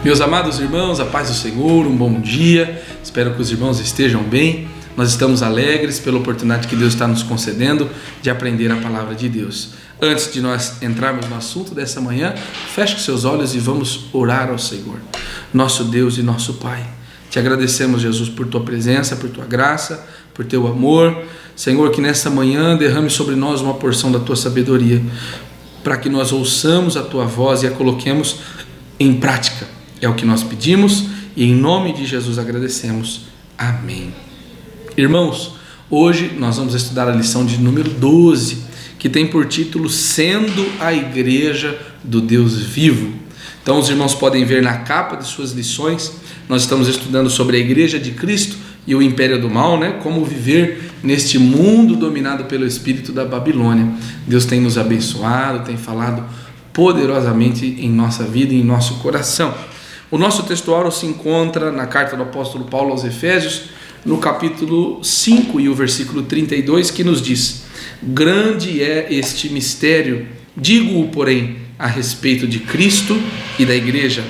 Meus amados irmãos, a paz do Senhor, um bom dia, espero que os irmãos estejam bem. Nós estamos alegres pela oportunidade que Deus está nos concedendo de aprender a palavra de Deus. Antes de nós entrarmos no assunto dessa manhã, feche os seus olhos e vamos orar ao Senhor. Nosso Deus e nosso Pai, te agradecemos, Jesus, por tua presença, por tua graça, por teu amor. Senhor, que nessa manhã derrame sobre nós uma porção da tua sabedoria, para que nós ouçamos a tua voz e a coloquemos em prática. É o que nós pedimos e em nome de Jesus agradecemos. Amém. Irmãos, hoje nós vamos estudar a lição de número 12, que tem por título Sendo a Igreja do Deus Vivo. Então os irmãos podem ver na capa de suas lições, nós estamos estudando sobre a Igreja de Cristo e o Império do Mal, como viver neste mundo dominado pelo espírito da Babilônia. Deus tem nos abençoado, tem falado poderosamente em nossa vida e em nosso coração. O nosso textuário se encontra na carta do apóstolo Paulo aos Efésios, no capítulo 5 e o versículo 32, que nos diz: grande é este mistério, digo-o, porém, a respeito de Cristo e da igreja.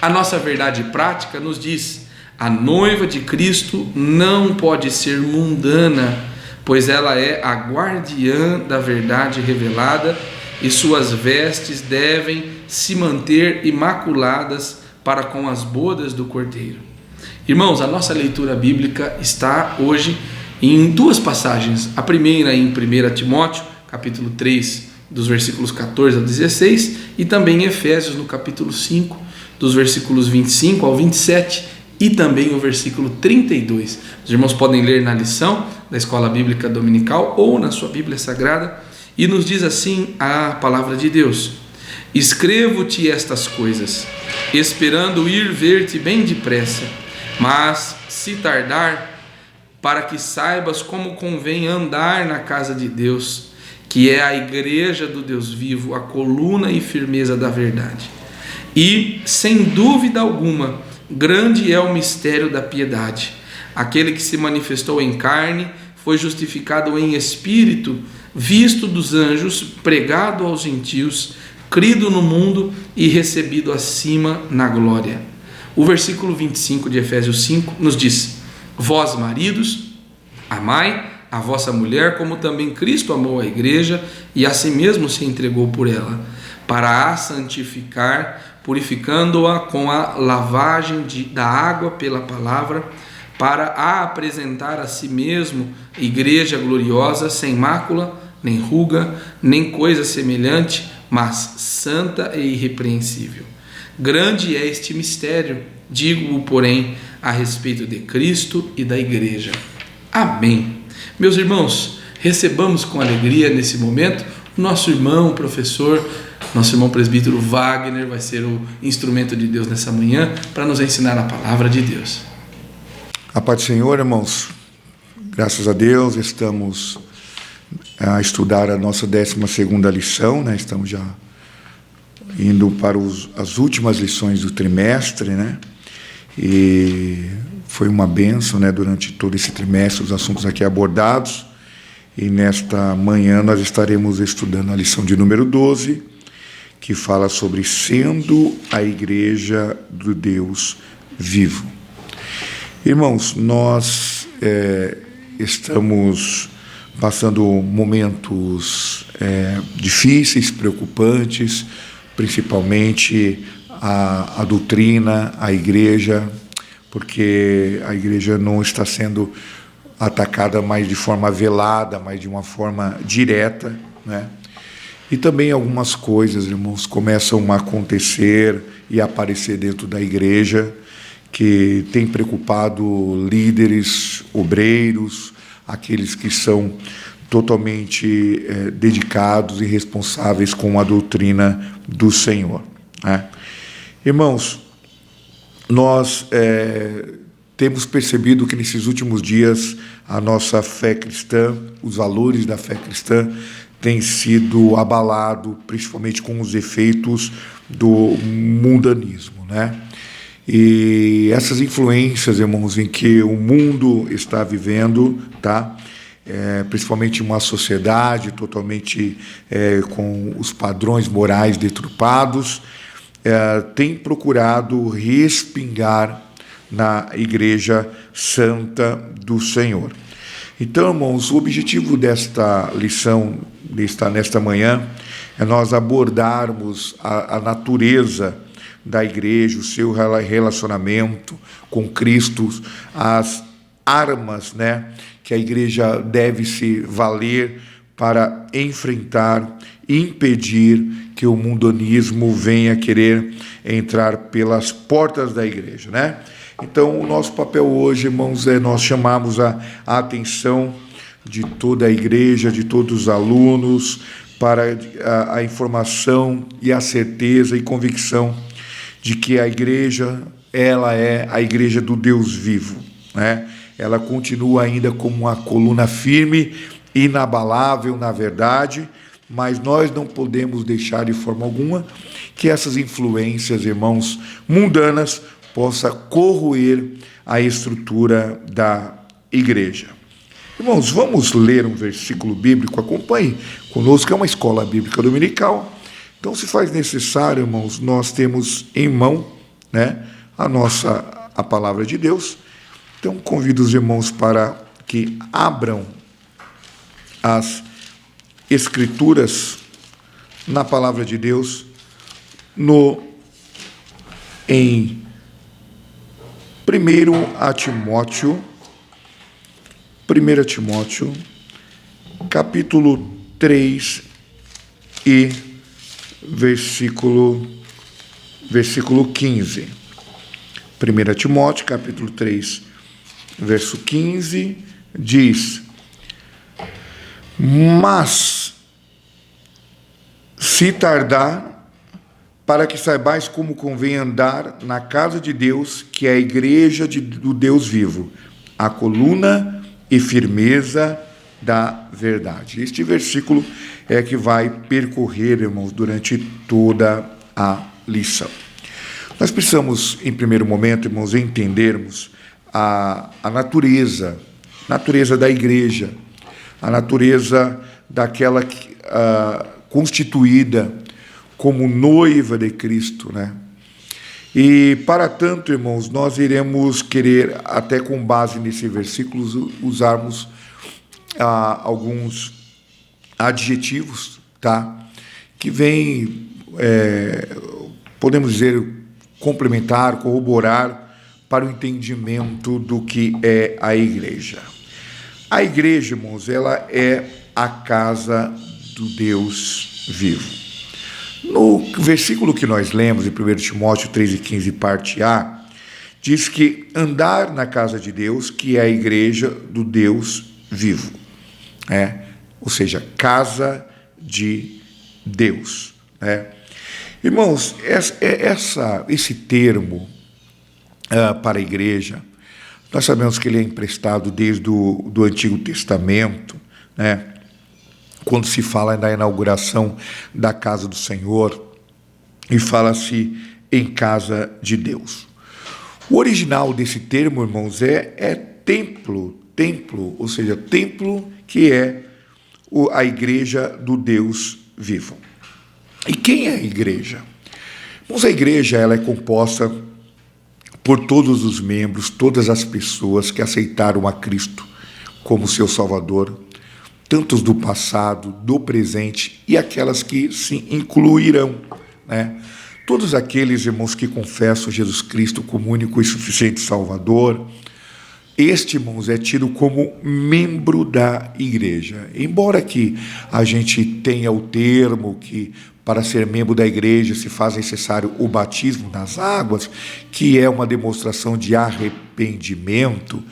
A nossa verdade prática nos diz: a noiva de Cristo não pode ser mundana, pois ela é a guardiã da verdade revelada e suas vestes devem se manter imaculadas para com as bodas do Cordeiro. Irmãos, a nossa leitura bíblica está hoje em duas passagens. A primeira em 1 Timóteo, capítulo 3, dos versículos 14 a 16, e também em Efésios, no capítulo 5, dos versículos 25 ao 27, e também o versículo 32. Os irmãos podem ler na lição da Escola Bíblica Dominical ou na sua Bíblia Sagrada, e nos diz assim a palavra de Deus: escrevo-te estas coisas, esperando ir ver-te bem depressa, mas se tardar, para que saibas como convém andar na casa de Deus, que é a igreja do Deus vivo, a coluna e firmeza da verdade. E, sem dúvida alguma, grande é o mistério da piedade. Aquele que se manifestou em carne foi justificado em espírito, visto dos anjos, pregado aos gentios, crido no mundo e recebido acima na glória. O versículo 25 de Efésios 5 nos diz: vós, maridos, amai a vossa mulher, como também Cristo amou a igreja e a si mesmo se entregou por ela, para a santificar, purificando-a com a lavagem da água pela palavra, para a apresentar a si mesmo igreja gloriosa, sem mácula, nem ruga, nem coisa semelhante, mas santa e irrepreensível. Grande é este mistério, digo-o, porém, a respeito de Cristo e da igreja. Amém. Meus irmãos, recebamos com alegria nesse momento o nosso irmão, professor, nosso irmão presbítero Wagner, vai ser o instrumento de Deus nessa manhã para nos ensinar a palavra de Deus. A paz do Senhor, irmãos. Graças a Deus, estamos a estudar a nossa 12ª lição, Estamos já indo para as últimas lições do trimestre, E foi uma bênção, durante todo esse trimestre, os assuntos aqui abordados. E nesta manhã nós estaremos estudando a lição de número 12, que fala sobre sendo a igreja do Deus vivo. Irmãos, nós estamos passando momentos difíceis, preocupantes, principalmente a doutrina, a igreja, porque a igreja não está sendo atacada mais de forma velada, mas de uma forma direta, E também algumas coisas, irmãos, começam a acontecer e aparecer dentro da igreja que tem preocupado líderes, obreiros, aqueles que são totalmente dedicados e responsáveis com a doutrina do Senhor. Irmãos, nós temos percebido que nesses últimos dias a nossa fé cristã, os valores da fé cristã, têm sido abalados, principalmente com os efeitos do mundanismo, E essas influências, irmãos, em que o mundo está vivendo, principalmente uma sociedade totalmente com os padrões morais deturpados, tem procurado respingar na Igreja Santa do Senhor. Então, irmãos, o objetivo desta lição, nesta manhã, é nós abordarmos a natureza da igreja, o seu relacionamento com Cristo, as armas, né, que a igreja deve se valer para enfrentar e impedir que o mundanismo venha querer entrar pelas portas da igreja, né? Então, o nosso papel hoje, irmãos, é nós chamarmos a atenção de toda a igreja, de todos os alunos, para a informação e a certeza e convicção de que a igreja, ela é a igreja do Deus vivo, né? Ela continua ainda como uma coluna firme, inabalável na verdade, mas nós não podemos deixar de forma alguma que essas influências, irmãos, mundanas, possa corroer a estrutura da igreja. Irmãos, vamos ler um versículo bíblico, acompanhe conosco, é uma escola bíblica dominical. Então, se faz necessário, irmãos, nós temos em mão, né, a palavra de Deus. Então, convido os irmãos para que abram as Escrituras na palavra de Deus, em 1 Timóteo, capítulo 3 e versículo 15. 1 Timóteo, capítulo 3, verso 15, diz: mas, se tardar, para que saibais como convém andar na casa de Deus, que é a igreja do Deus vivo, a coluna e firmeza da verdade. Este versículo é que vai percorrer, irmãos, durante toda a lição. Nós precisamos, em primeiro momento, irmãos, entendermos a natureza da igreja, a natureza daquela constituída como noiva de Cristo, né? E, para tanto, irmãos, nós iremos querer, até com base nesse versículo, usarmos alguns adjetivos, tá? Que vêm, podemos dizer, complementar, corroborar para o entendimento do que é a igreja. A igreja, irmãos, ela é a casa do Deus vivo. No versículo que nós lemos, em 1 Timóteo 3,15, parte A, diz que andar na casa de Deus, que é a igreja do Deus vivo, né? Ou seja, casa de Deus, né? Irmãos, esse termo para a igreja, nós sabemos que ele é emprestado desde do Antigo Testamento, né? Quando se fala da inauguração da casa do Senhor, e fala-se em casa de Deus. O original desse termo, irmãos, é templo, ou seja, templo que é a igreja do Deus vivo. E quem é a igreja? Irmãos, a igreja ela é composta por todos os membros, todas as pessoas que aceitaram a Cristo como seu Salvador, tantos do passado, do presente e aquelas que se incluirão, né? Todos aqueles, irmãos, que confessam Jesus Cristo como único e suficiente Salvador, este, irmãos, é tido como membro da igreja. Embora que a gente tenha o termo que para ser membro da igreja se faz necessário o batismo nas águas, que é uma demonstração de arrependimento,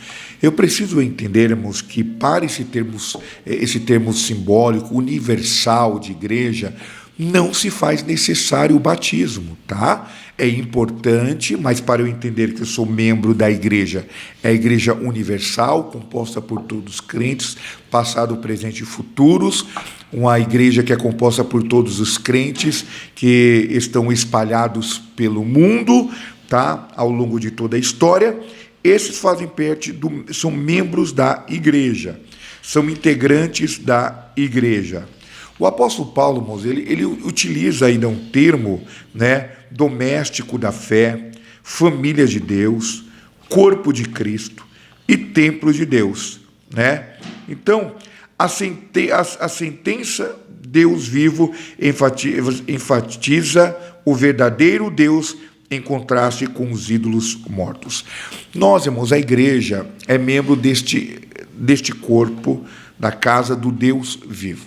eu preciso entender, irmãos, que para esse termo simbólico, universal de igreja, não se faz necessário o batismo, tá? É importante, mas para eu entender que eu sou membro da igreja, é a igreja universal, composta por todos os crentes, passado, presente e futuros, uma igreja que é composta por todos os crentes que estão espalhados pelo mundo, tá? Ao longo de toda a história. Esses fazem parte, são membros da igreja, são integrantes da igreja. O apóstolo Paulo, irmãos, ele utiliza ainda um termo, né, doméstico da fé, família de Deus, corpo de Cristo e templo de Deus, né? Então, a sentença Deus vivo enfatiza o verdadeiro Deus em contraste com os ídolos mortos. Nós, irmãos, a igreja é membro deste corpo, da casa do Deus vivo.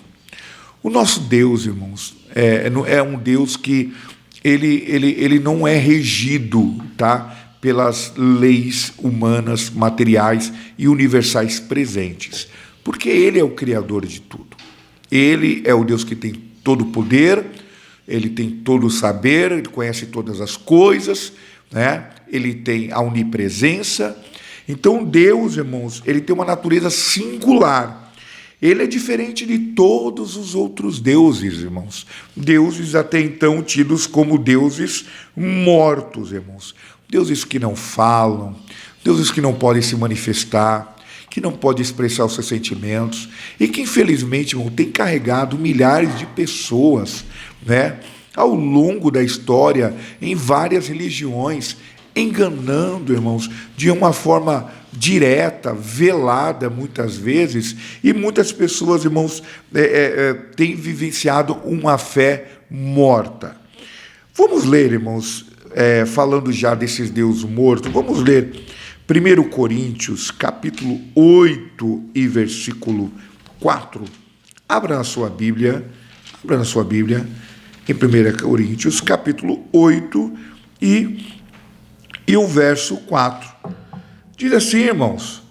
O nosso Deus, irmãos, é um Deus que ele não é regido, tá, pelas leis humanas, materiais e universais presentes, porque Ele é o Criador de tudo. Ele é o Deus que tem todo o poder, Ele tem todo o saber, Ele conhece todas as coisas, né? Ele tem a onipresença. Então Deus, irmãos, Ele tem uma natureza singular. Ele é diferente de todos os outros deuses, irmãos. Deuses até então tidos como deuses mortos, irmãos. Deuses que não falam, deuses que não podem se manifestar, que não podem expressar os seus sentimentos e que, infelizmente, irmão, tem carregado milhares de pessoas, né, ao longo da história, em várias religiões, enganando, irmãos, de uma forma direta, velada, muitas vezes, e muitas pessoas, irmãos, têm vivenciado uma fé morta. Vamos ler, irmãos, falando já desses deuses mortos, vamos ler 1 Coríntios, capítulo 8 e versículo 4. Abra na sua Bíblia, em 1 Coríntios, capítulo 8 e o verso 4. Diz assim, irmãos: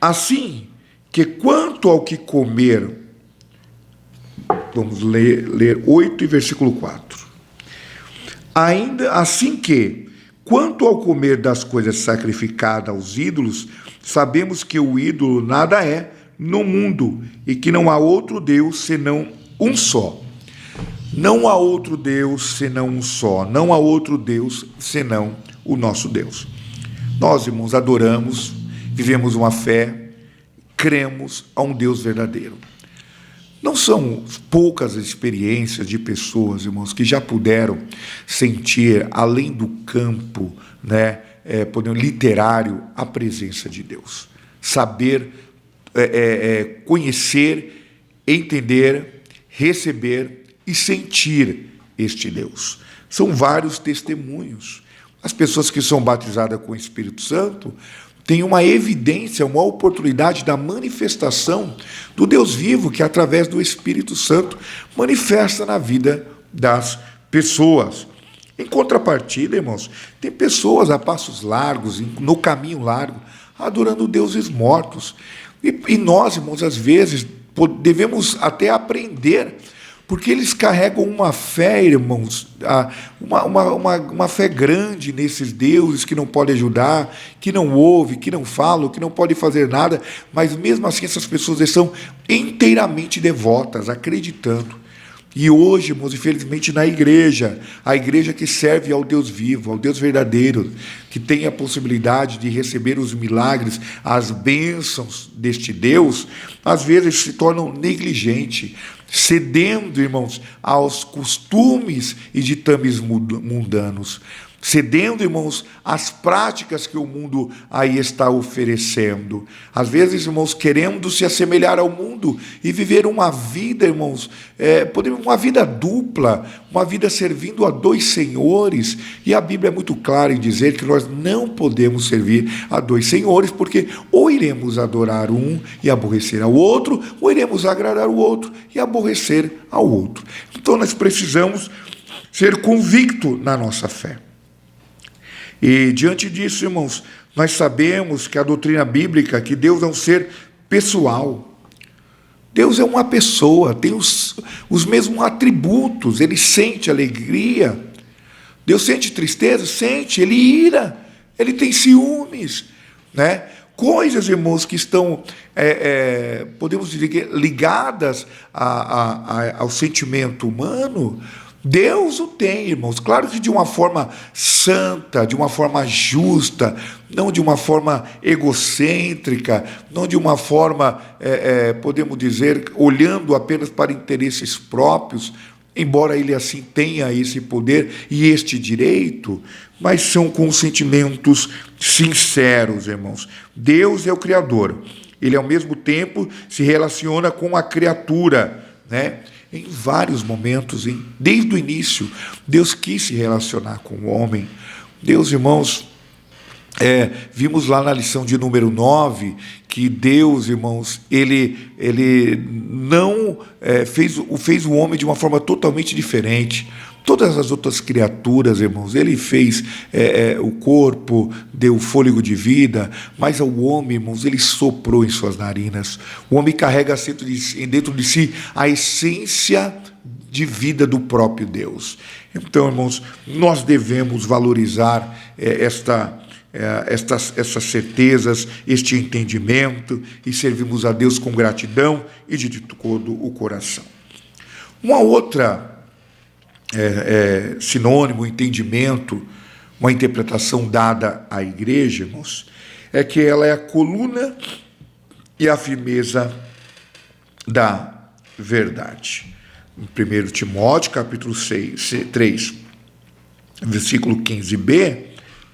assim que quanto ao que comer, vamos ler 8 e versículo 4. Ainda assim que, quanto ao comer das coisas sacrificadas aos ídolos, sabemos que o ídolo nada é no mundo e que não há outro Deus senão um só. Não há outro Deus senão um só. Não há outro Deus senão o nosso Deus. Nós, irmãos, adoramos, vivemos uma fé, cremos a um Deus verdadeiro. Não são poucas experiências de pessoas, irmãos, que já puderam sentir, além do campo, né, literário, a presença de Deus. Saber, conhecer, entender, receber e sentir este Deus. São vários testemunhos. As pessoas que são batizadas com o Espírito Santo têm uma evidência, uma oportunidade da manifestação do Deus vivo que, através do Espírito Santo, manifesta na vida das pessoas. Em contrapartida, irmãos, tem pessoas a passos largos, no caminho largo, adorando deuses mortos. E nós, irmãos, às vezes, devemos até aprender, porque eles carregam uma fé, irmãos, uma fé grande nesses deuses que não podem ajudar, que não ouvem, que não falam, que não podem fazer nada, mas mesmo assim essas pessoas são inteiramente devotas, acreditando. E hoje, irmãos, infelizmente na igreja, a igreja que serve ao Deus vivo, ao Deus verdadeiro, que tem a possibilidade de receber os milagres, as bênçãos deste Deus, às vezes se tornam negligentes, cedendo, irmãos, aos costumes e ditames mundanos, cedendo, irmãos, às práticas que o mundo aí está oferecendo. Às vezes, irmãos, querendo se assemelhar ao mundo e viver uma vida, irmãos, uma vida dupla, uma vida servindo a dois senhores. E a Bíblia é muito clara em dizer que nós não podemos servir a dois senhores, porque ou iremos adorar um e aborrecer ao outro, ou iremos agradar o outro e aborrecer ao outro. Então, nós precisamos ser convictos na nossa fé. E diante disso, irmãos, nós sabemos que a doutrina bíblica, que Deus é um ser pessoal. Deus é uma pessoa, tem os mesmos atributos, Ele sente alegria. Deus sente tristeza? Sente, Ele ira, Ele tem ciúmes, né? Coisas, irmãos, que estão, podemos dizer, ligadas ao sentimento humano, Deus o tem, irmãos, claro que de uma forma santa, de uma forma justa, não de uma forma egocêntrica, não de uma forma, podemos dizer, olhando apenas para interesses próprios, embora ele assim tenha esse poder e este direito, mas são com sentimentos sinceros, irmãos. Deus é o Criador, ele ao mesmo tempo se relaciona com a criatura, né? Em vários momentos, desde o início, Deus quis se relacionar com o homem. Deus, irmãos, vimos lá na lição de número 9, que Deus, irmãos, ele não fez o homem de uma forma totalmente diferente. Todas as outras criaturas, irmãos, ele fez o corpo, deu fôlego de vida, mas ao homem, irmãos, ele soprou em suas narinas. O homem carrega dentro de si a essência de vida do próprio Deus. Então, irmãos, nós devemos valorizar essas certezas, este entendimento, e servimos a Deus com gratidão e de todo o coração. Uma outra sinônimo, entendimento, uma interpretação dada à igreja, irmãos, é que ela é a coluna e a firmeza da verdade. Em 1 Timóteo, capítulo 3, versículo 15b,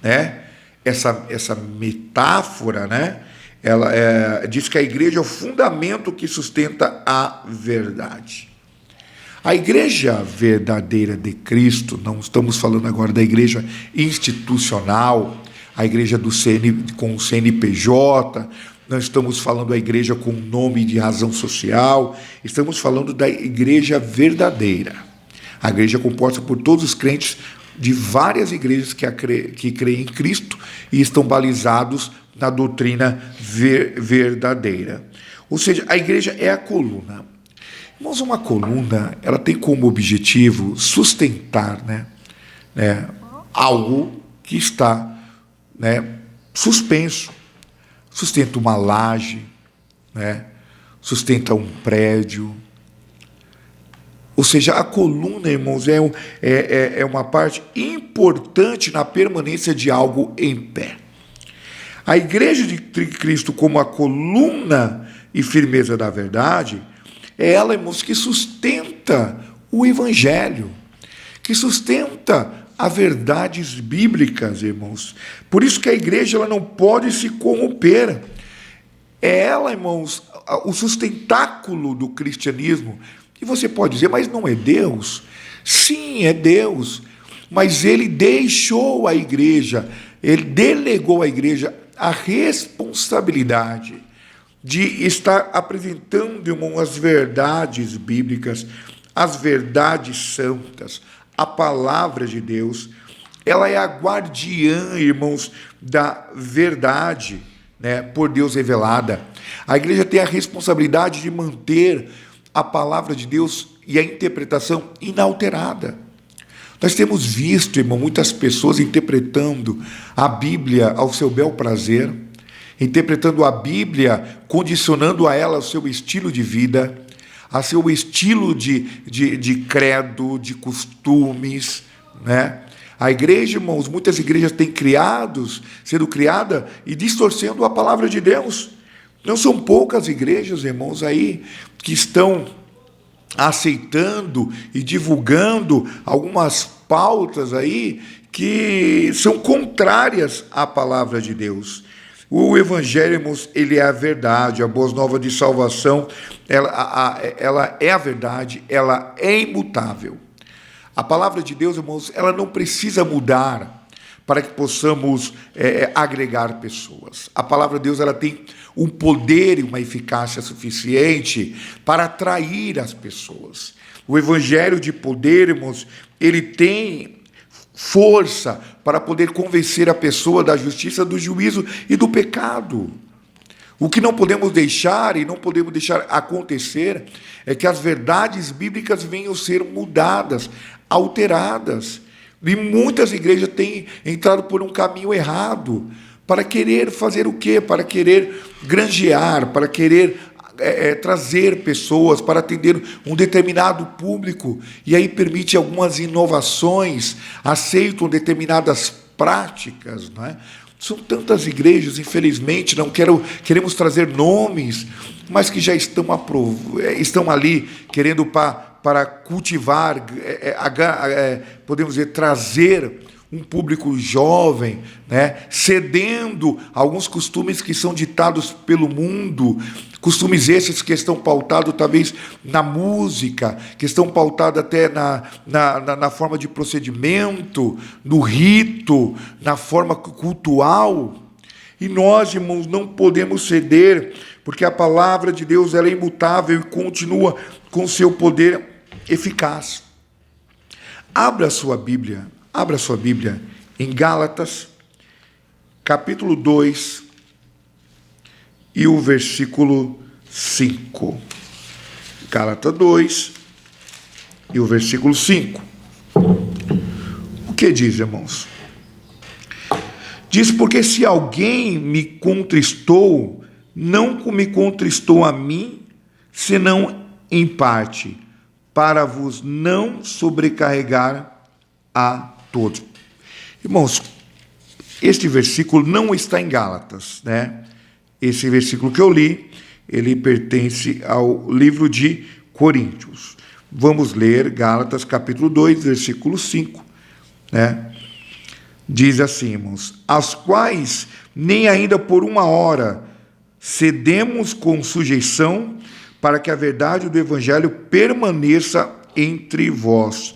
né, essa metáfora, né, ela diz que a igreja é o fundamento que sustenta a verdade. A igreja verdadeira de Cristo, não estamos falando agora da igreja institucional, a igreja com o CNPJ, não estamos falando da igreja com nome de razão social, estamos falando da igreja verdadeira. A igreja é composta por todos os crentes de várias igrejas que creem em Cristo e estão balizados na doutrina verdadeira. Ou seja, a igreja é a coluna. Irmãos, uma coluna, ela tem como objetivo sustentar, algo que está, suspenso. Sustenta uma laje, sustenta um prédio. Ou seja, a coluna, irmãos, é uma parte importante na permanência de algo em pé. A igreja de Cristo, como a coluna e firmeza da verdade, é ela, irmãos, que sustenta o evangelho, que sustenta as verdades bíblicas, irmãos. Por isso que a igreja ela não pode se corromper. É ela, irmãos, o sustentáculo do cristianismo. E você pode dizer, mas não é Deus? Sim, é Deus. Mas ele deixou a igreja, ele delegou à igreja a responsabilidade de estar apresentando, irmão, as verdades bíblicas, as verdades santas, a palavra de Deus. Ela é a guardiã, irmãos, da verdade, por Deus revelada. A igreja tem a responsabilidade de manter a palavra de Deus e a interpretação inalterada. Nós temos visto, irmão, muitas pessoas interpretando a Bíblia ao seu bel prazer, interpretando a Bíblia, condicionando a ela o seu estilo de vida, a seu estilo de credo, de costumes, A igreja, irmãos, muitas igrejas têm sendo criada e distorcendo a palavra de Deus. Não são poucas igrejas, irmãos, aí que estão aceitando e divulgando algumas pautas aí que são contrárias à palavra de Deus. O evangelho, irmãos, ele é a verdade, a boa nova de salvação, ela é a verdade, ela é imutável. A palavra de Deus, irmãos, ela não precisa mudar para que possamos agregar pessoas. A palavra de Deus, ela tem um poder e uma eficácia suficiente para atrair as pessoas. O evangelho de poder, irmãos, ele tem força para poder convencer a pessoa da justiça, do juízo e do pecado. O que não podemos deixar e não podemos deixar acontecer é que as verdades bíblicas venham a ser mudadas, alteradas. E muitas igrejas têm entrado por um caminho errado, para querer fazer o quê? Para querer granjear, para querer trazer pessoas para atender um determinado público, e aí permite algumas inovações, aceitam determinadas práticas, não é? São tantas igrejas, infelizmente, queremos trazer nomes, mas que já estão ali querendo para cultivar, podemos dizer, trazer um público jovem, né, cedendo alguns costumes que são ditados pelo mundo, costumes esses que estão pautados talvez na música, que estão pautados até na forma de procedimento, no rito, na forma cultural. E nós, irmãos, não podemos ceder, porque a palavra de Deus ela é imutável e continua com seu poder eficaz. Abra a sua Bíblia em Gálatas, capítulo 2, e o versículo 5. Gálatas 2, e o versículo 5. O que diz, irmãos? Diz, porque se alguém me contristou, não me contristou a mim, senão em parte, para vos não sobrecarregar a todos. Irmãos, este versículo não está em Gálatas, né? Esse versículo que eu li, ele pertence ao livro de Coríntios. Vamos ler Gálatas capítulo 2, versículo 5, né? Diz assim, irmãos, as quais nem ainda por uma hora cedemos com sujeição, para que a verdade do evangelho permaneça entre vós,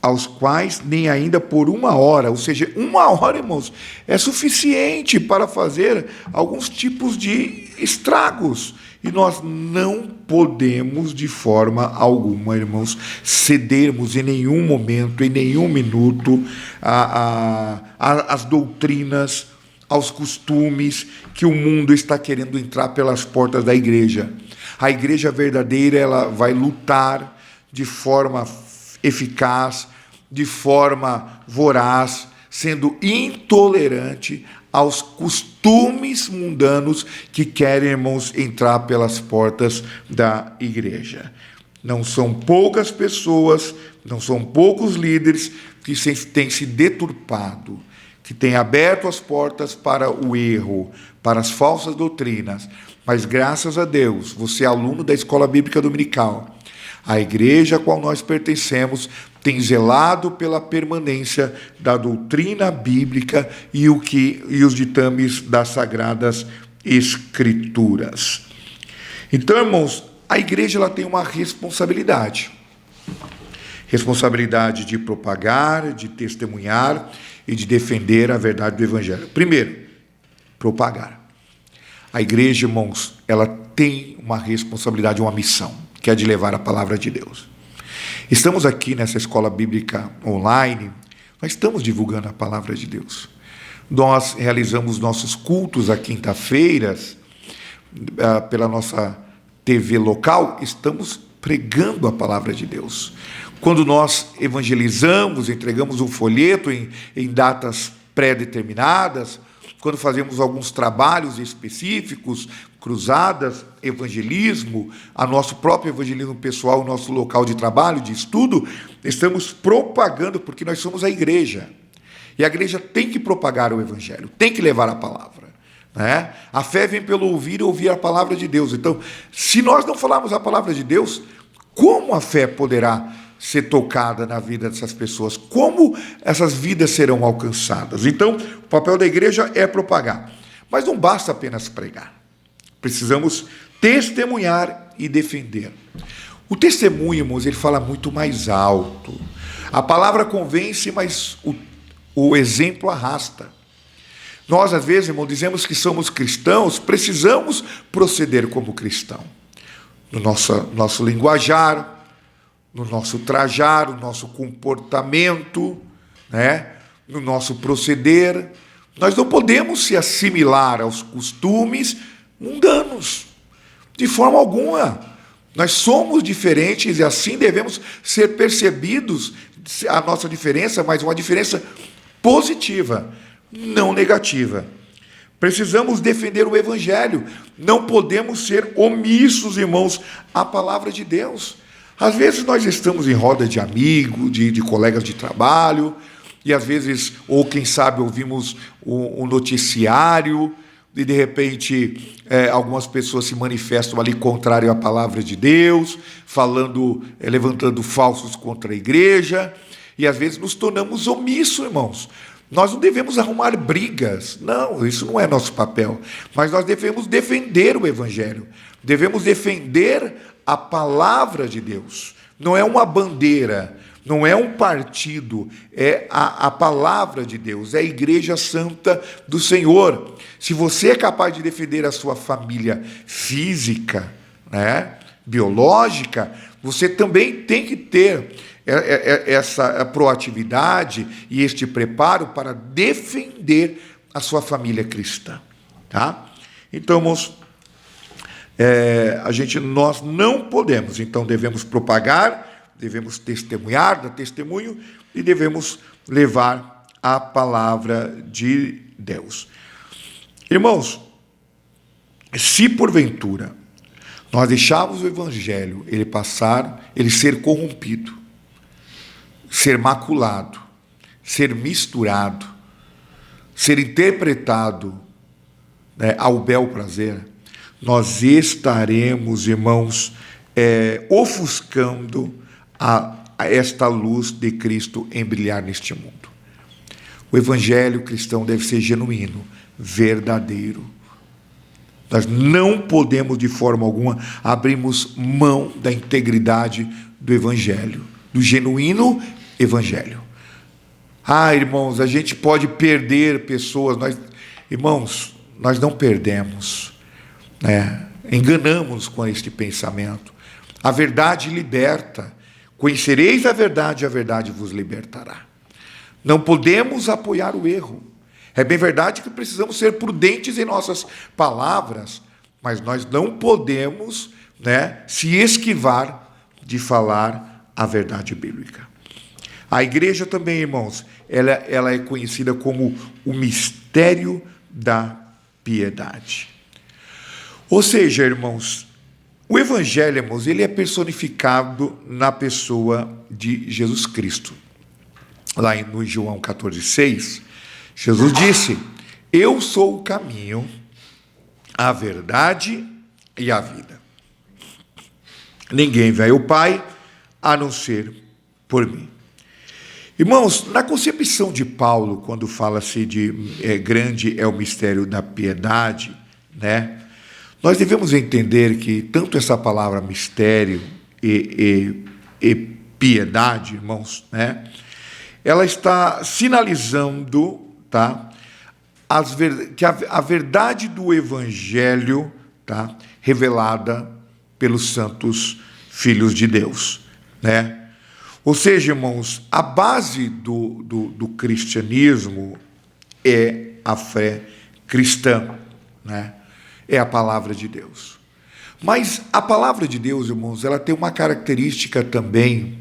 aos quais nem ainda por uma hora, ou seja, uma hora, irmãos, é suficiente para fazer alguns tipos de estragos, e nós não podemos de forma alguma, irmãos, cedermos em nenhum momento, em nenhum minuto, às doutrinas, aos costumes que o mundo está querendo entrar pelas portas da igreja. A igreja verdadeira, ela vai lutar de forma eficaz, de forma voraz, sendo intolerante aos costumes mundanos que querem, irmãos, entrar pelas portas da igreja. Não são poucas pessoas, não são poucos líderes que têm se deturpado, que têm aberto as portas para o erro, para as falsas doutrinas. Mas graças a Deus, você é aluno da Escola Bíblica Dominical. A igreja a qual nós pertencemos tem zelado pela permanência da doutrina bíblica e os ditames das Sagradas Escrituras. Então, irmãos, a igreja ela tem uma responsabilidade. Responsabilidade de propagar, de testemunhar e de defender a verdade do Evangelho. Primeiro, propagar. A igreja, irmãos, ela tem uma responsabilidade, uma missão, que é de levar a palavra de Deus. Estamos aqui nessa escola bíblica online, nós estamos divulgando a palavra de Deus. Nós realizamos nossos cultos às quinta-feiras, pela nossa TV local, estamos pregando a palavra de Deus. Quando nós evangelizamos, entregamos um folheto em datas pré-determinadas, quando fazemos alguns trabalhos específicos, cruzadas, evangelismo, a nosso próprio evangelismo pessoal, o nosso local de trabalho, de estudo, estamos propagando, porque nós somos a igreja. E a igreja tem que propagar o evangelho, tem que levar a palavra, né? A fé vem pelo ouvir e ouvir a palavra de Deus. Então, se nós não falarmos a palavra de Deus, como a fé poderá ser tocada na vida dessas pessoas? Como essas vidas serão alcançadas? Então, o papel da igreja é propagar. Mas não basta apenas pregar. Precisamos testemunhar e defender. O testemunho, irmãos, ele fala muito mais alto. A palavra convence, mas o exemplo arrasta. Nós, às vezes, irmãos, dizemos que somos cristãos, precisamos proceder como cristão. No nosso linguajar, no nosso trajar, no nosso comportamento, né? No nosso proceder. Nós não podemos se assimilar aos costumes mundanos, de forma alguma. Nós somos diferentes e assim devemos ser percebidos, a nossa diferença, mas uma diferença positiva, não negativa. Precisamos defender o Evangelho. Não podemos ser omissos, irmãos, à palavra de Deus. Às vezes nós estamos em roda de amigos, de colegas de trabalho, e às vezes, ou quem sabe, ouvimos um noticiário, e de repente algumas pessoas se manifestam ali contrário à palavra de Deus, falando, levantando falsos contra a igreja, e às vezes nos tornamos omissos, irmãos. Nós não devemos arrumar brigas, não, isso não é nosso papel, mas nós devemos defender o Evangelho, devemos defender a palavra de Deus. Não é uma bandeira, não é um partido, é a palavra de Deus, é a Igreja Santa do Senhor. Se você é capaz de defender a sua família física, né, biológica, você também tem que ter essa proatividade e este preparo para defender a sua família cristã, tá? Então, irmãos, nós não podemos, então devemos propagar, devemos testemunhar, dar testemunho e devemos levar a palavra de Deus. Irmãos, se porventura nós deixarmos o Evangelho ele ser corrompido, ser maculado, ser misturado, ser interpretado, né, ao bel prazer, nós estaremos, irmãos, ofuscando a esta luz de Cristo em brilhar neste mundo. O Evangelho cristão deve ser genuíno, verdadeiro. Nós não podemos, de forma alguma, abrirmos mão da integridade do Evangelho, do genuíno Evangelho. Irmãos, a gente pode perder pessoas, irmãos, nós não perdemos, né? Enganamos com este pensamento. A verdade liberta. Conhecereis a verdade vos libertará. Não podemos apoiar o erro. É bem verdade que precisamos ser prudentes em nossas palavras, mas nós não podemos, né, se esquivar de falar a verdade bíblica. A igreja também, irmãos, ela é conhecida como o mistério da piedade. Ou seja, irmãos, o Evangelho, irmãos, ele é personificado na pessoa de Jesus Cristo. Lá no João 14,6, Jesus disse: eu sou o caminho, a verdade e a vida. Ninguém vem ao Pai a não ser por mim. Irmãos, na concepção de Paulo, quando fala-se de grande é o mistério da piedade, né? Nós devemos entender que tanto essa palavra mistério e piedade, irmãos, né? Ela está sinalizando, tá? Que a verdade do Evangelho, tá? Revelada pelos santos filhos de Deus, né? Ou seja, irmãos, a base do cristianismo é a fé cristã, né? É a palavra de Deus. Mas a palavra de Deus, irmãos, ela tem uma característica também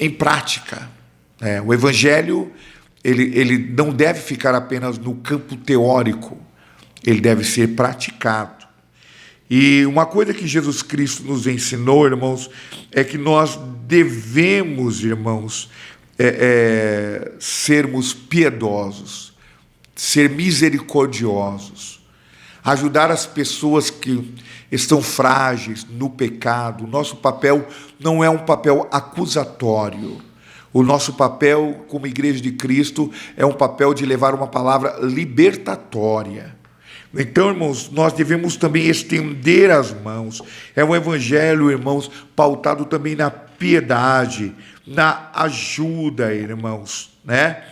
em prática. O Evangelho, ele não deve ficar apenas no campo teórico, ele deve ser praticado. E uma coisa que Jesus Cristo nos ensinou, irmãos, é que nós devemos, irmãos, sermos piedosos, ser misericordiosos, ajudar as pessoas que estão frágeis no pecado. O nosso papel não é um papel acusatório. O nosso papel como Igreja de Cristo é um papel de levar uma palavra libertatória. Então, irmãos, nós devemos também estender as mãos. É um evangelho, irmãos, pautado também na piedade, na ajuda, irmãos, né?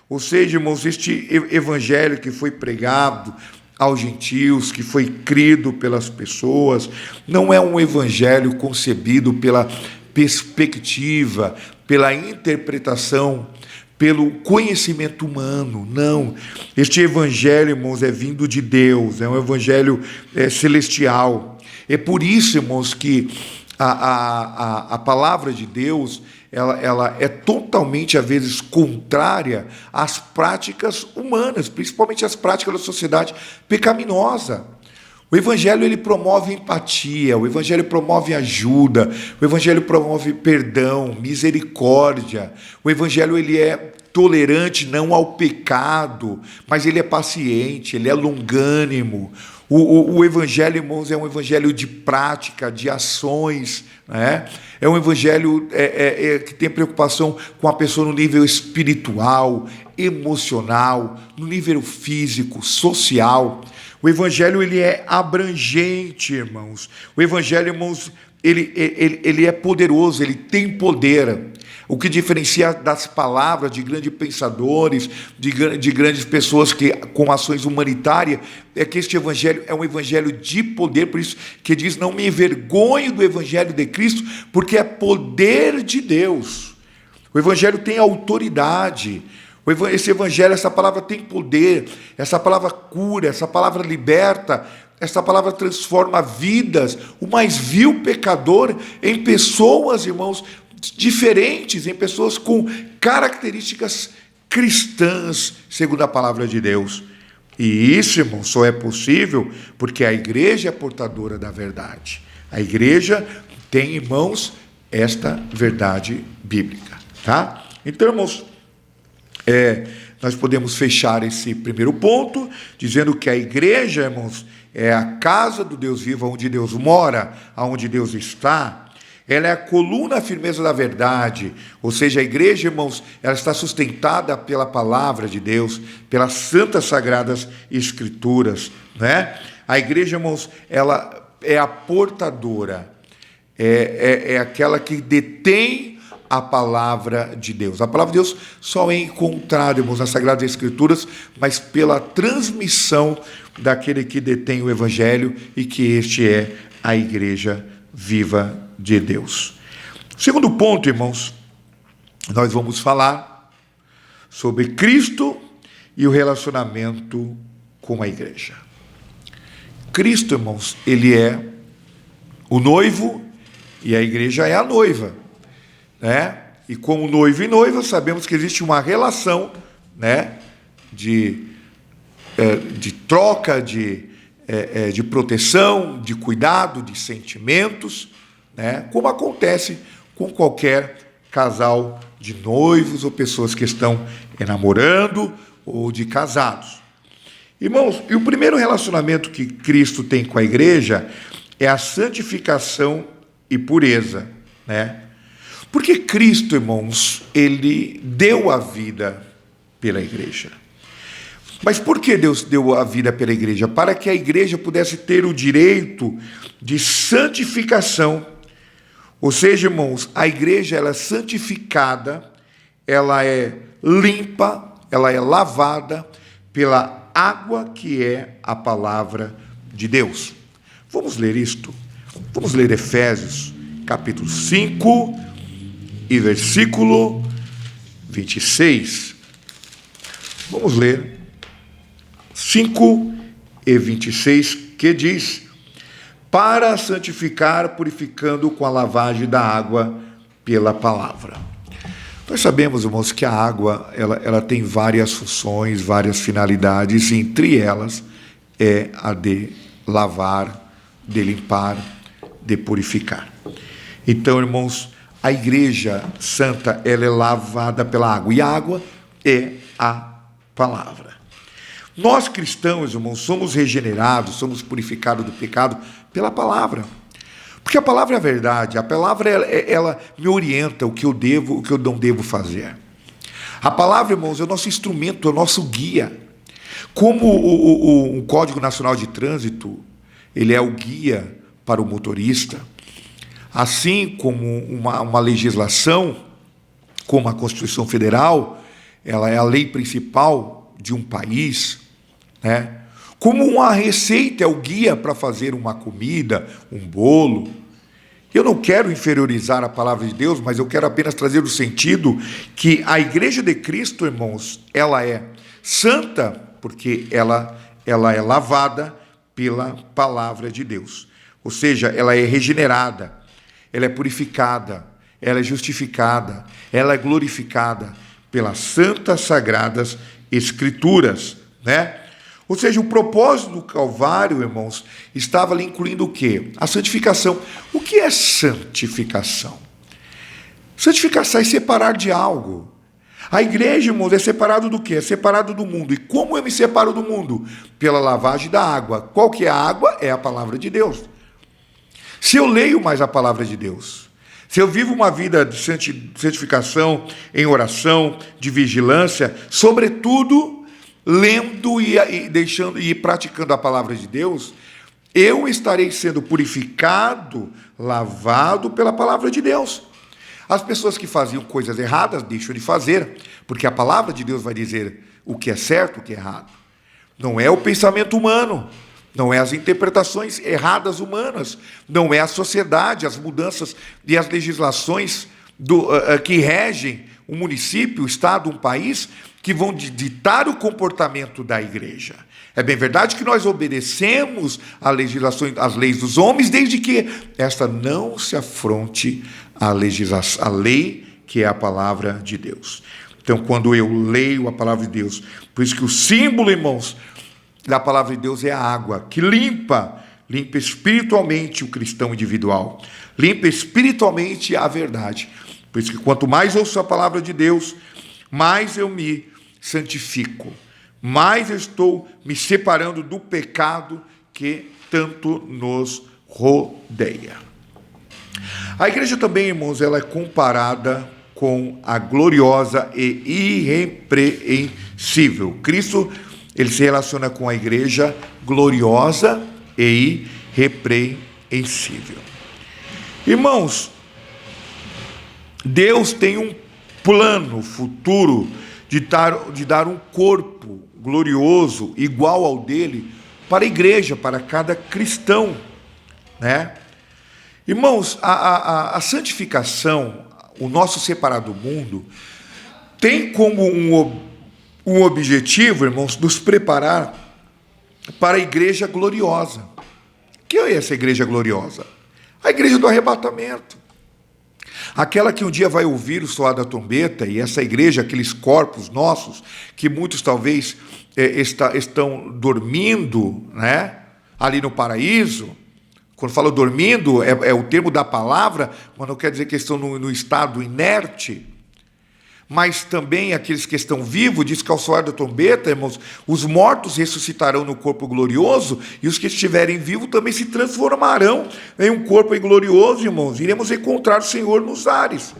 Ou seja, irmãos, este evangelho que foi pregado aos gentios, que foi crido pelas pessoas, não é um evangelho concebido pela perspectiva, pela interpretação, pelo conhecimento humano, não. Este evangelho, irmãos, é vindo de Deus, é um evangelho celestial. É por isso, irmãos, que a palavra de Deus, ela é totalmente, às vezes, contrária às práticas humanas, principalmente às práticas da sociedade pecaminosa. O Evangelho, ele promove empatia, o Evangelho promove ajuda, o Evangelho promove perdão, misericórdia. O Evangelho, ele é tolerante não ao pecado, mas ele é paciente, ele é longânimo. O Evangelho, irmãos, é um Evangelho de prática, de ações, né? É um Evangelho que tem preocupação com a pessoa no nível espiritual, emocional, no nível físico, social. O Evangelho, ele é abrangente, irmãos. O Evangelho, irmãos, ele é poderoso, ele tem poder. O que diferencia das palavras de grandes pensadores, de grandes pessoas com ações humanitárias, é que este Evangelho é um Evangelho de poder. Por isso que diz: não me envergonho do Evangelho de Cristo, porque é poder de Deus. O Evangelho tem autoridade. Esse Evangelho, essa palavra tem poder, essa palavra cura, essa palavra liberta, essa palavra transforma vidas. O mais vil pecador em pessoas, irmãos, diferentes, em pessoas com características cristãs, segundo a palavra de Deus. E isso, irmãos, só é possível porque a igreja é portadora da verdade. A igreja tem, irmãos, esta verdade bíblica, tá? Então, irmãos, nós podemos fechar esse primeiro ponto, dizendo que a igreja, irmãos, é a casa do Deus vivo, onde Deus mora, onde Deus está. Ela é a coluna, a firmeza da verdade. Ou seja, a igreja, irmãos, ela está sustentada pela palavra de Deus, pelas santas sagradas escrituras, né? A igreja, irmãos, ela é a portadora, é aquela que detém a palavra de Deus. A palavra de Deus só é encontrada, irmãos, nas Sagradas Escrituras, mas pela transmissão daquele que detém o Evangelho, e que este é a igreja viva de Deus. Segundo ponto, irmãos, nós vamos falar sobre Cristo e o relacionamento com a igreja. Cristo, irmãos, ele é o noivo e a igreja é a noiva, né? E como noivo e noiva, sabemos que existe uma relação, né, de troca, de proteção, de cuidado, de sentimentos, né, como acontece com qualquer casal de noivos ou pessoas que estão namorando ou de casados. Irmãos, e o primeiro relacionamento que Cristo tem com a igreja é a santificação e pureza, né? Porque Cristo, irmãos, ele deu a vida pela igreja. Mas por que Deus deu a vida pela igreja? Para que a igreja pudesse ter o direito de santificação. Ou seja, irmãos, a igreja, ela é santificada, ela é limpa, ela é lavada pela água que é a palavra de Deus. Vamos ler isto? Vamos ler Efésios, capítulo 5, e versículo 26. Vamos ler 5 e 26, que diz: para santificar, purificando com a lavagem da água pela palavra. Nós sabemos, irmãos, que a água ela tem várias funções, várias finalidades, e entre elas é a de lavar, de limpar, de purificar. Então, irmãos, a igreja santa, ela é lavada pela água, e a água é a palavra. Nós cristãos, irmãos, somos regenerados, somos purificados do pecado pela palavra. Porque a palavra é a verdade, a palavra ela me orienta o que eu devo, o que eu não devo fazer. A palavra, irmãos, é o nosso instrumento, é o nosso guia. Como o Código Nacional de Trânsito, ele é o guia para o motorista, assim como uma legislação, como a Constituição Federal, ela é a lei principal de um país, né? Como uma receita é o guia para fazer uma comida, um bolo. Eu não quero inferiorizar a palavra de Deus, mas eu quero apenas trazer o sentido que a igreja de Cristo, irmãos, ela é santa, porque ela é lavada pela palavra de Deus. Ou seja, ela é regenerada, ela é purificada, ela é justificada, ela é glorificada pelas santas, sagradas Escrituras, né? Ou seja, o propósito do Calvário, irmãos, estava ali incluindo o quê? A santificação. O que é santificação? Santificação é separar de algo. A igreja, irmãos, é separado do quê? É separado do mundo. E como eu me separo do mundo? Pela lavagem da água. Qual que é a água? É a palavra de Deus. Se eu leio mais a palavra de Deus, se eu vivo uma vida de santificação, em oração, de vigilância, sobretudo lendo e deixando e praticando a palavra de Deus, eu estarei sendo purificado, lavado pela palavra de Deus. As pessoas que faziam coisas erradas deixam de fazer, porque a palavra de Deus vai dizer o que é certo, o que é errado. Não é o pensamento humano, não é as interpretações erradas humanas, não é a sociedade, as mudanças e as legislações que regem um município, um estado, um país, que vão ditar o comportamento da igreja. É bem verdade que nós obedecemos a legislação, as leis dos homens, desde que esta não se afronte à lei, que é a palavra de Deus. Então, quando eu leio a palavra de Deus, por isso que o símbolo, irmãos, da palavra de Deus é a água, que limpa espiritualmente o cristão individual, limpa espiritualmente a verdade. Por isso que quanto mais eu ouço a palavra de Deus, mais eu me santifico, mais eu estou me separando do pecado que tanto nos rodeia. A igreja também, irmãos, ela é comparada com a gloriosa e irrepreensível. Cristo, ele se relaciona com a igreja gloriosa e irrepreensível. Irmãos, Deus tem um plano futuro de dar um corpo glorioso, igual ao dele, para a igreja, para cada cristão, né? Irmãos, a santificação, o nosso separar do mundo, tem como um objetivo, irmãos, nos preparar para a igreja gloriosa. Que é essa igreja gloriosa? A igreja do arrebatamento. Aquela que um dia vai ouvir o soar da trombeta, e essa igreja, aqueles corpos nossos, que muitos talvez estão dormindo, né, ali no paraíso. Quando falo dormindo, é o termo da palavra, mas não quer dizer que estão no estado inerte. Mas também aqueles que estão vivos, diz que ao soar da trombeta, irmãos, os mortos ressuscitarão no corpo glorioso, e os que estiverem vivos também se transformarão em um corpo glorioso, irmãos. Iremos encontrar o Senhor nos ares.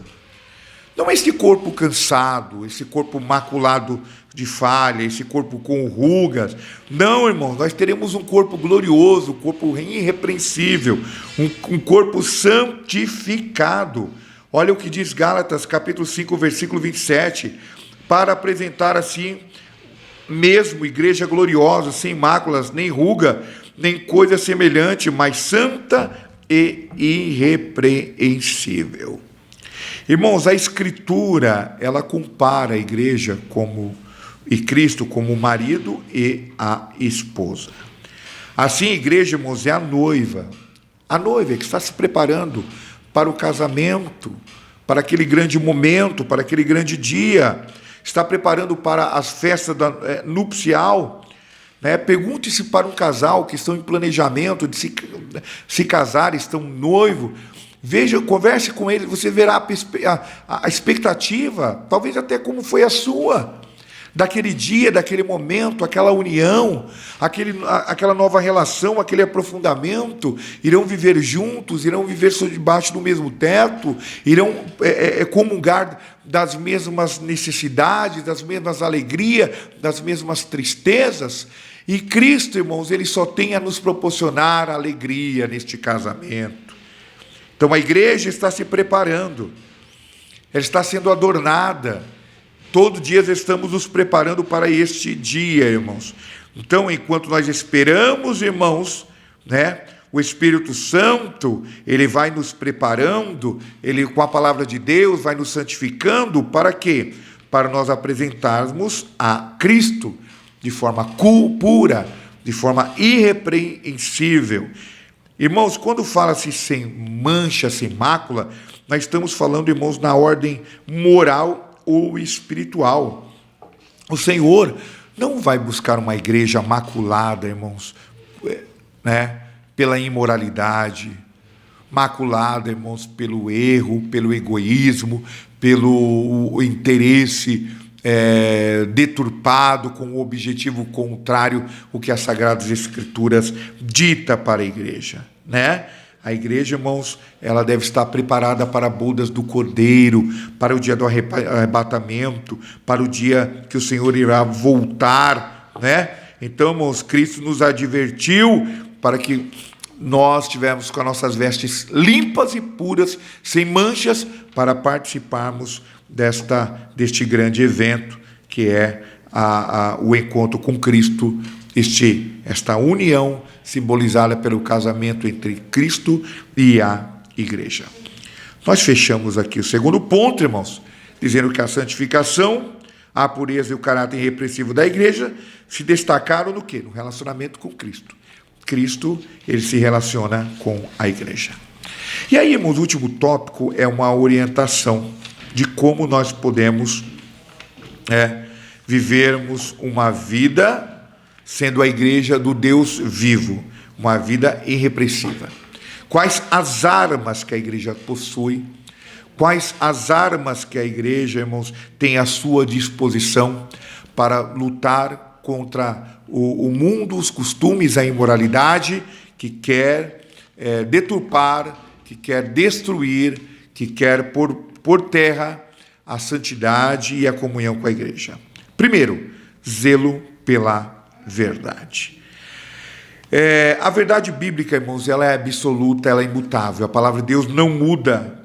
Não é esse corpo cansado, esse corpo maculado de falha, esse corpo com rugas. Não, irmãos, nós teremos um corpo glorioso, um corpo irrepreensível, um corpo santificado. Olha o que diz Gálatas, capítulo 5, versículo 27, para apresentar assim mesmo igreja gloriosa, sem máculas, nem ruga, nem coisa semelhante, mas santa e irrepreensível. Irmãos, a Escritura, ela compara a igreja e Cristo como o marido e a esposa. Assim, a igreja, irmãos, é a noiva que está se preparando para o casamento, para aquele grande momento, para aquele grande dia, está preparando para as festas nupcial, né? Pergunte-se para um casal que estão em planejamento de se casar, estão noivo, veja, converse com eles, você verá a expectativa, talvez até como foi a sua, daquele dia, daquele momento, aquela união, aquela nova relação, aquele aprofundamento. Irão viver juntos, irão viver debaixo do mesmo teto, irão comungar das mesmas necessidades, das mesmas alegrias, das mesmas tristezas. E Cristo, irmãos, ele só tem a nos proporcionar alegria neste casamento. Então a igreja está se preparando, ela está sendo adornada. Todo dia estamos nos preparando para este dia, irmãos. Então, enquanto nós esperamos, irmãos, né, o Espírito Santo, ele vai nos preparando, ele com a palavra de Deus vai nos santificando, para quê? Para nós apresentarmos a Cristo de forma pura, de forma irrepreensível. Irmãos, quando fala-se sem mancha, sem mácula, nós estamos falando, irmãos, na ordem moral ou espiritual. O Senhor não vai buscar uma igreja maculada, irmãos, né, pela imoralidade, maculada, irmãos, pelo erro, pelo egoísmo, pelo interesse deturpado, com o objetivo contrário ao que as Sagradas Escrituras dita para a igreja, né? A igreja, irmãos, ela deve estar preparada para bodas do Cordeiro, para o dia do arrebatamento, para o dia que o Senhor irá voltar, né? Então, irmãos, Cristo nos advertiu para que nós tivermos com as nossas vestes limpas e puras, sem manchas, para participarmos deste grande evento, que é o encontro com Cristo, esta união simbolizada pelo casamento entre Cristo e a igreja. Nós fechamos aqui o segundo ponto, irmãos, dizendo que a santificação, a pureza e o caráter irrepressivo da igreja se destacaram no quê? No relacionamento com Cristo. Cristo, ele se relaciona com a igreja. E aí, irmãos, o último tópico é uma orientação de como nós podemos vivermos uma vida sendo a igreja do Deus vivo, uma vida irrepressiva. Quais as armas que a igreja possui? Quais as armas que a igreja, irmãos, tem à sua disposição para lutar contra o mundo, os costumes, a imoralidade que quer deturpar, que quer destruir, que quer pôr por terra a santidade e a comunhão com a igreja. Primeiro, zelo pela verdade. A verdade bíblica, irmãos, ela é absoluta, ela é imutável. A palavra de Deus não muda,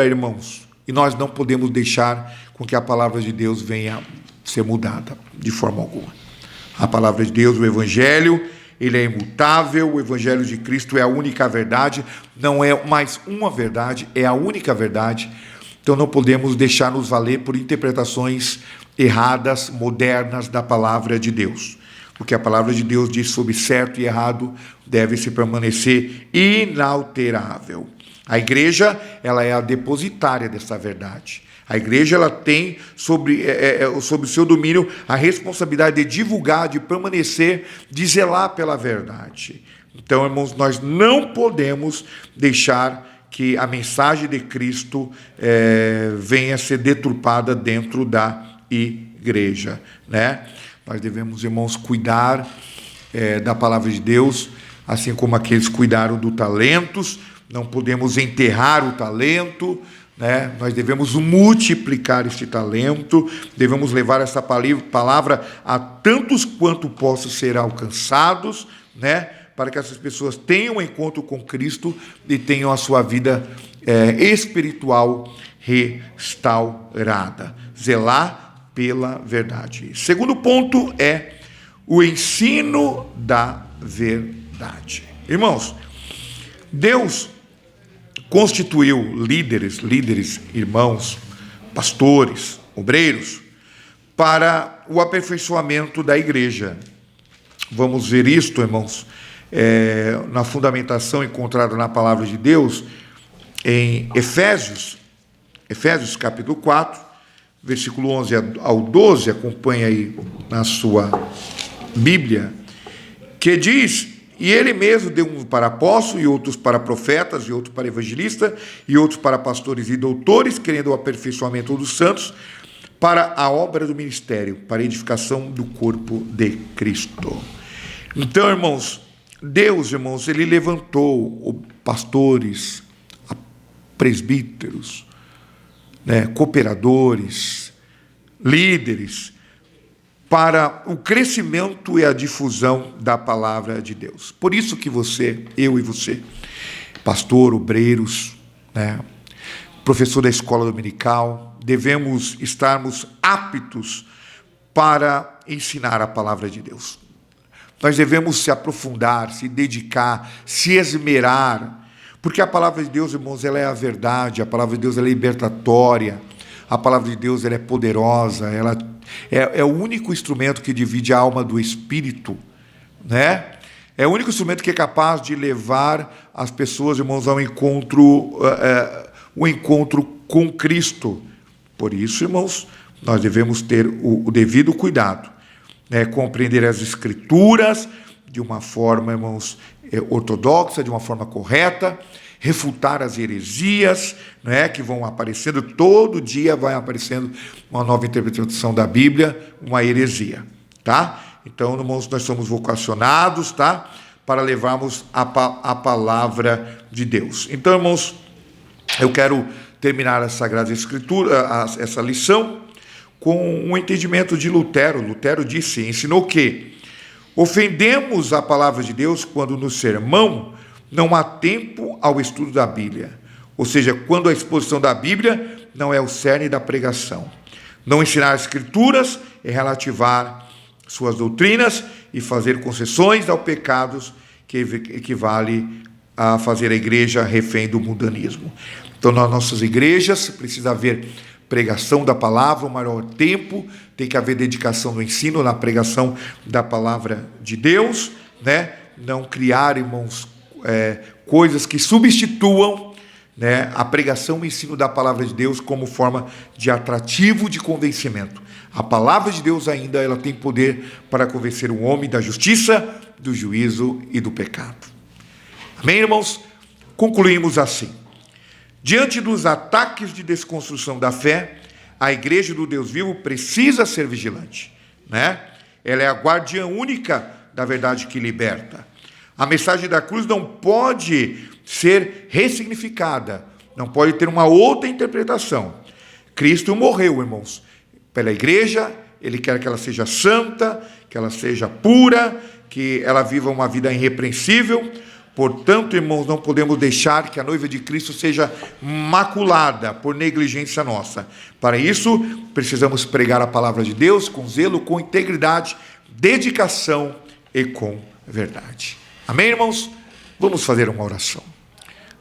irmãos. E nós não podemos deixar com que a palavra de Deus venha ser mudada de forma alguma. A palavra de Deus, o Evangelho, ele é imutável, o Evangelho de Cristo é a única verdade, não é mais uma verdade, é a única verdade. Então não podemos deixar nos valer por interpretações erradas, modernas da palavra de Deus. O que a palavra de Deus diz sobre certo e errado deve se permanecer inalterável. A igreja, ela é a depositária dessa verdade. A igreja, ela tem sobre o seu domínio a responsabilidade de divulgar, de permanecer, de zelar pela verdade. Então, irmãos, nós não podemos deixar que a mensagem de Cristo venha a ser deturpada dentro da igreja, né? Nós devemos, irmãos, cuidar da palavra de Deus, assim como aqueles cuidaram do talentos. Não podemos enterrar o talento, né? Nós devemos multiplicar este talento, devemos levar essa palavra a tantos quanto possam ser alcançados, né? Para que essas pessoas tenham um encontro com Cristo e tenham a sua vida espiritual restaurada. Zelar pela verdade. Segundo ponto é o ensino da verdade. Irmãos, Deus constituiu líderes, irmãos, pastores, obreiros, para o aperfeiçoamento da igreja. Vamos ver isto, irmãos, na fundamentação encontrada na palavra de Deus, em Efésios capítulo 4, versículo 11 ao 12, acompanha aí na sua Bíblia, que diz: e ele mesmo deu uns para apóstolos, e outros para profetas, e outros para evangelistas, e outros para pastores e doutores, querendo o aperfeiçoamento dos santos, para a obra do ministério, para a edificação do corpo de Cristo. Então, irmãos, Deus, irmãos, ele levantou pastores, presbíteros, né, cooperadores, líderes, para o crescimento e a difusão da palavra de Deus. Por isso que eu e você, pastor, obreiros, né, professor da escola dominical, devemos estarmos aptos para ensinar a palavra de Deus. Nós devemos se aprofundar, se dedicar, se esmerar, porque a palavra de Deus, irmãos, ela é a verdade, a palavra de Deus ela é libertatória, a palavra de Deus ela é poderosa, ela é o único instrumento que divide a alma do espírito, né? É o único instrumento que é capaz de levar as pessoas, irmãos, ao encontro o encontro com Cristo. Por isso, irmãos, nós devemos ter o devido cuidado, né? Compreender as Escrituras de uma forma, irmãos, ortodoxa, de uma forma correta, refutar as heresias, né, que vão aparecendo, todo dia vai aparecendo uma nova interpretação da Bíblia, uma heresia, tá? Então, irmãos, nós somos vocacionados, tá, para levarmos a palavra de Deus. Então, irmãos, eu quero terminar a Sagrada Escritura, essa lição, com um entendimento de Lutero. Lutero ensinou que ofendemos a palavra de Deus quando no sermão não há tempo ao estudo da Bíblia. Ou seja, quando a exposição da Bíblia não é o cerne da pregação. Não ensinar as Escrituras é relativar suas doutrinas e fazer concessões aos pecados, que equivale a fazer a igreja refém do mundanismo. Então, nas nossas igrejas precisa haver pregação da palavra, o maior tempo, tem que haver dedicação no ensino, na pregação da palavra de Deus, né? Não criar, irmãos, coisas que substituam, né, a pregação e o ensino da palavra de Deus como forma de atrativo, de convencimento. A palavra de Deus ainda ela tem poder para convencer o homem da justiça, do juízo e do pecado. Amém, irmãos? Concluímos assim. Diante dos ataques de desconstrução da fé, a igreja do Deus vivo precisa ser vigilante, né? Ela é a guardiã única da verdade que liberta. A mensagem da cruz não pode ser ressignificada, não pode ter uma outra interpretação. Cristo morreu, irmãos, pela igreja. Ele quer que ela seja santa, que ela seja pura, que ela viva uma vida irrepreensível. Portanto, irmãos, não podemos deixar que a noiva de Cristo seja maculada por negligência nossa. Para isso, precisamos pregar a palavra de Deus com zelo, com integridade, dedicação e com verdade. Amém, irmãos? Vamos fazer uma oração.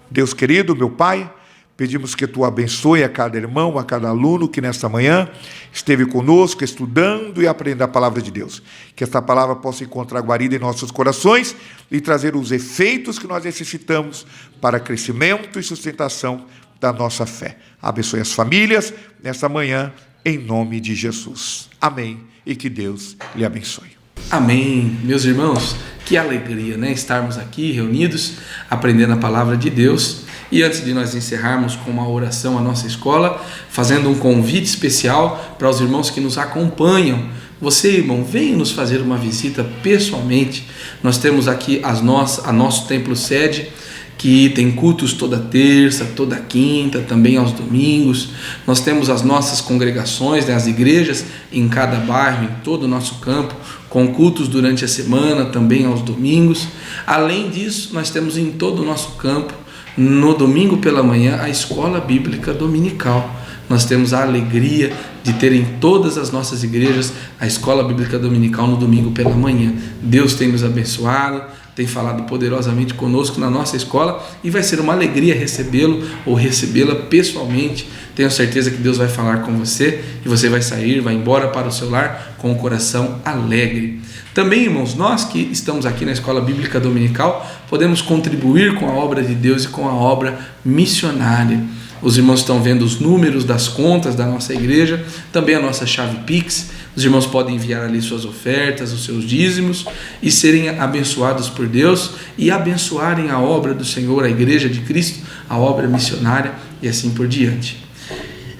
Deus querido, meu Pai, pedimos que Tu abençoe a cada irmão, a cada aluno que nesta manhã esteve conosco, estudando e aprendendo a palavra de Deus. Que esta palavra possa encontrar guarida em nossos corações e trazer os efeitos que nós necessitamos para crescimento e sustentação da nossa fé. Abençoe as famílias nesta manhã, em nome de Jesus. Amém. E que Deus lhe abençoe. Amém. Meus irmãos, que alegria, né? Estarmos aqui reunidos, aprendendo a palavra de Deus. E antes de nós encerrarmos com uma oração à nossa escola, fazendo um convite especial para os irmãos que nos acompanham. Você, irmão, venha nos fazer uma visita pessoalmente. Nós temos aqui a nosso templo sede, que tem cultos toda terça, toda quinta, também aos domingos. Nós temos as nossas congregações, né, as igrejas em cada bairro, em todo o nosso campo, com cultos durante a semana, também aos domingos. Além disso, nós temos em todo o nosso campo, no domingo pela manhã, a escola bíblica dominical. Nós temos a alegria de ter em todas as nossas igrejas a escola bíblica dominical no domingo pela manhã. Deus tem nos abençoado, tem falado poderosamente conosco na nossa escola e vai ser uma alegria recebê-lo ou recebê-la pessoalmente. Tenho certeza que Deus vai falar com você e você vai sair, vai embora para o seu lar com o coração alegre. Também, irmãos, nós que estamos aqui na Escola Bíblica Dominical podemos contribuir com a obra de Deus e com a obra missionária. Os irmãos estão vendo os números das contas da nossa igreja, também a nossa chave Pix. Os irmãos podem enviar ali suas ofertas, os seus dízimos e serem abençoados por Deus e abençoarem a obra do Senhor, a igreja de Cristo, a obra missionária e assim por diante.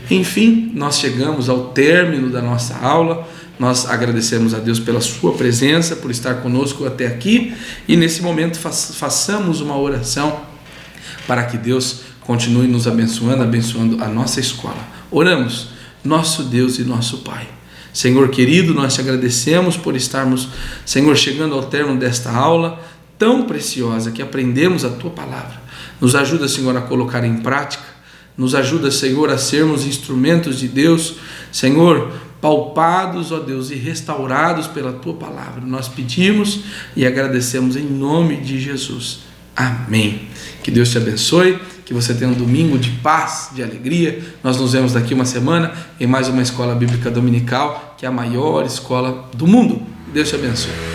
Enfim, nós chegamos ao término da nossa aula. Nós agradecemos a Deus pela sua presença, por estar conosco até aqui e nesse momento façamos uma oração para que Deus continue nos abençoando, abençoando a nossa escola. Oramos. Nosso Deus e nosso Pai, Senhor querido, nós te agradecemos por estarmos, Senhor, chegando ao término desta aula tão preciosa que aprendemos a Tua palavra. Nos ajuda, Senhor, a colocar em prática, nos ajuda, Senhor, a sermos instrumentos de Deus, Senhor, palpados, ó Deus, e restaurados pela Tua palavra. Nós pedimos e agradecemos em nome de Jesus. Amém. Que Deus te abençoe, que você tenha um domingo de paz, de alegria. Nós nos vemos daqui uma semana em mais uma Escola Bíblica Dominical, que é a maior escola do mundo. Deus te abençoe.